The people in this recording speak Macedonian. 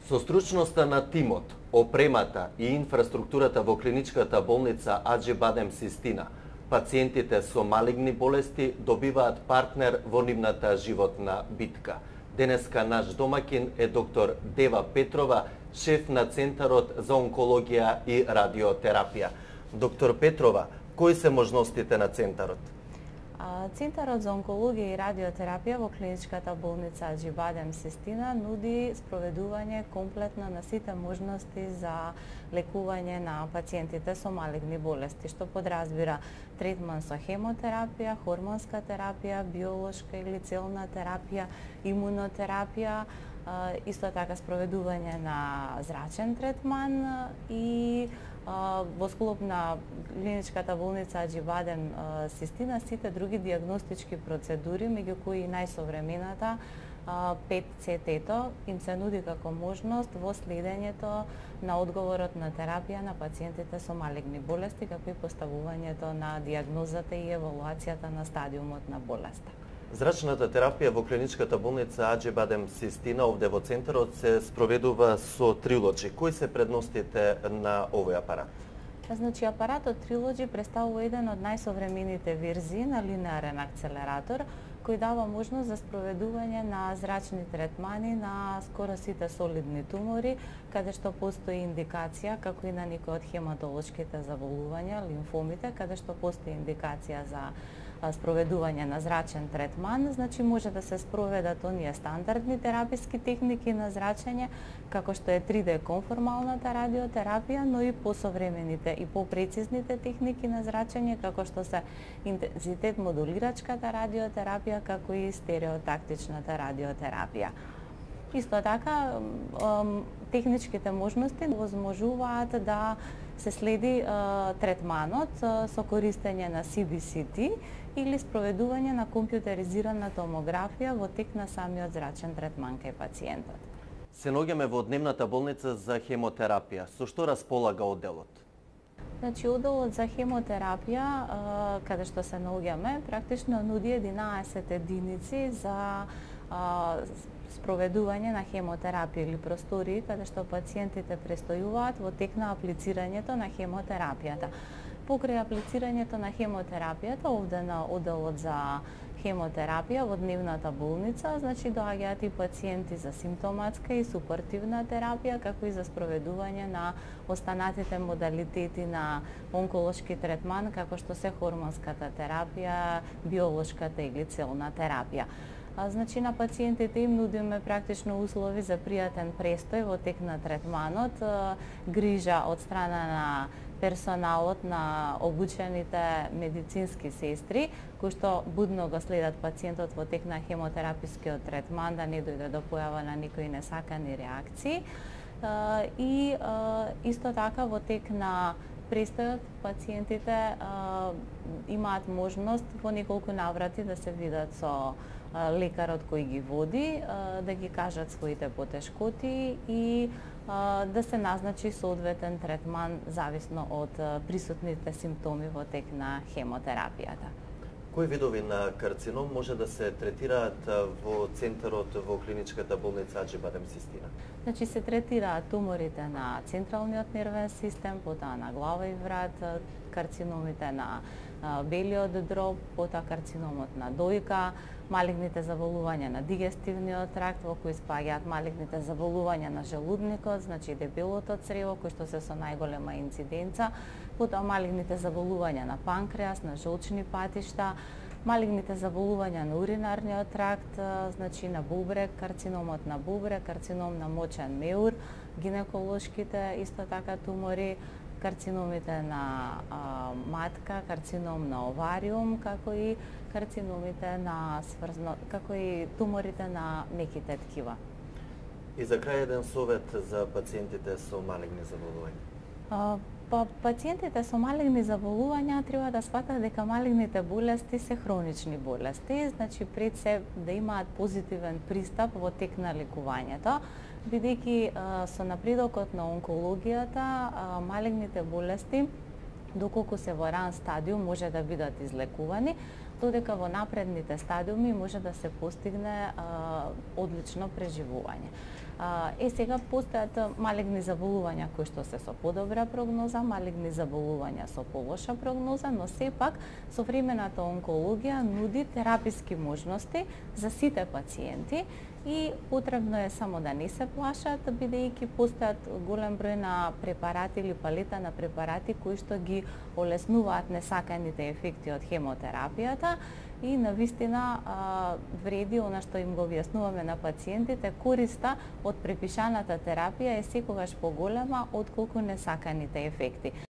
Со стручноста на тимот, опремата и инфраструктурата во клиничката болница Аџи Бадем Систина, пациентите со малигни болести добиваат партнер во нивната животна битка. Денеска наш домакин е доктор Дева Петрова, шеф на Центарот за онкологија и радиотерапија. Доктор Петрова, кои се можностите на Центарот? Центарот за онкологија и радиотерапија во клиничката болница Аџи Бадем Систина нуди спроведување комплетно на сите можности за лекување на пациентите со малигни болести, што подразбира третман со хемотерапија, хормонска терапија, биолошка или целна терапија, имунотерапија, исто така спроведување на зрачен третман и во склоп на клиничката болница Аџи Бадем Систина сите други диагностички процедури, меѓу кои најсовремената PET-CT им се нуди како можност во следењето на одговорот на терапија на пациентите со малигни болести, како и поставувањето на диагнозата и евалуацијата на стадиумот на болеста. Зрачната терапија во клиничката болница Аџи Бадем Систина овде во Центарот се спроведува со Trilogy. Кои се предностите на овој апарат? Значи, апаратот Trilogy представува еден од најсовремените верзии на линеарен акцелератор, кој дава можност за спроведување на зрачни третмани на скоро сите солидни тумори, каде што постои индикација, како и на некои од хематолошките заболувања, лимфомите, каде што постои индикација за спроведување на зрачен третман, значи може да се спроведат оние стандардни тераписки техники на зрачење, како што е 3D конформалната радиотерапија, но и посовремените и попрецизните техники на зрачење, како што се интензитет модулирачката радиотерапија, како и стереотактичната радиотерапија. Исто така, техничките можности возможуваат да се следи третманот со користење на CBCT или спроведување на компјутеризирана томографија во тек на самиот зрачен третман кај пациентот. Се наоѓаме во дневната болница за хемотерапија. Со што располага одделот? Значи, одделот за хемотерапија, каде што се наоѓаме, практично нуди 11 единици за спроведување на хемотерапија или простории каде што пациентите престојуваат во тек на аплицирањето на хемотерапијата. Покрај аплицирањето на хемотерапијата, овде на одделот за хемотерапија во дневната болница, значи доаѓаат и пациенти за симптоматска и супортивна терапија, како и за спроведување на останатите модалитети на онколошки третман, како што се хормонската терапија, биолошката или целна терапија. Значи, на пациентите им нудиме практично услови за пријатен престој во тек на третманот, грижа од страна на персоналот, на обучените медицински сестри, кои што будно го следат пациентот во тек на хемотерапискиот третман, да не дојде до појава на никои несакани реакции. И исто така во тек на престојот пациентите имаат можност во неколку наврати да се видат со лекарот кој ги води, да ги кажат своите потешкоти и да се назначи соодветен третман зависно од присутните симптоми во тек на хемотерапијата. Кои видови на карцином може да се третираат во Центарот во клиничката болница Аџи Бадем Систина? Значи, се третираат туморите на централниот нервен систем, потоа на глава и врат, карциномите на белиот дроб, потоа карциномот на дојка, малигните заболувања на дигестивниот тракт, во кои спаѓаат малигните заболувања на желудникот, значи дебелото црево, кои што се со најголема инциденца, потоа малигните заболувања на панкреас, на жолчни патишта, малигните заболувања на уринарниот тракт, значи на бубрек, карциномот на бубрек, карцином на мочен меур, гинеколошките исто така тумори, карциномите на матка, карцином на овариум, како и карциномите на како и туморите на меките ткива. И за крај еден совет за пациентите со малигни заболувања. Пациентите со малигни заболувања треба да сватат дека малигните болести се хронични болести, значи пред се да имаат позитивен пристап во тек на лекувањето, бидејќи со напредокот на онкологијата малигните болести, доколку се во ран стадиум, може да бидат излекувани, додека во напредните стадиуми може да се постигне одлично преживување. Сега постојат малигни заболувања кои што се со подобра прогноза, малигни заболувања со полоша прогноза, но сепак современата онкологија нуди тераписки можности за сите пациенти и потребно е само да не се плашат, бидејќи постојат голем број на препарати или палета на препарати кои што ги олеснуваат несаканите ефекти од хемотерапијата и навистина вреди она што им го објаснуваме на пациентите, користа од препишаната терапија е секогаш поголема отколку несаканите ефекти.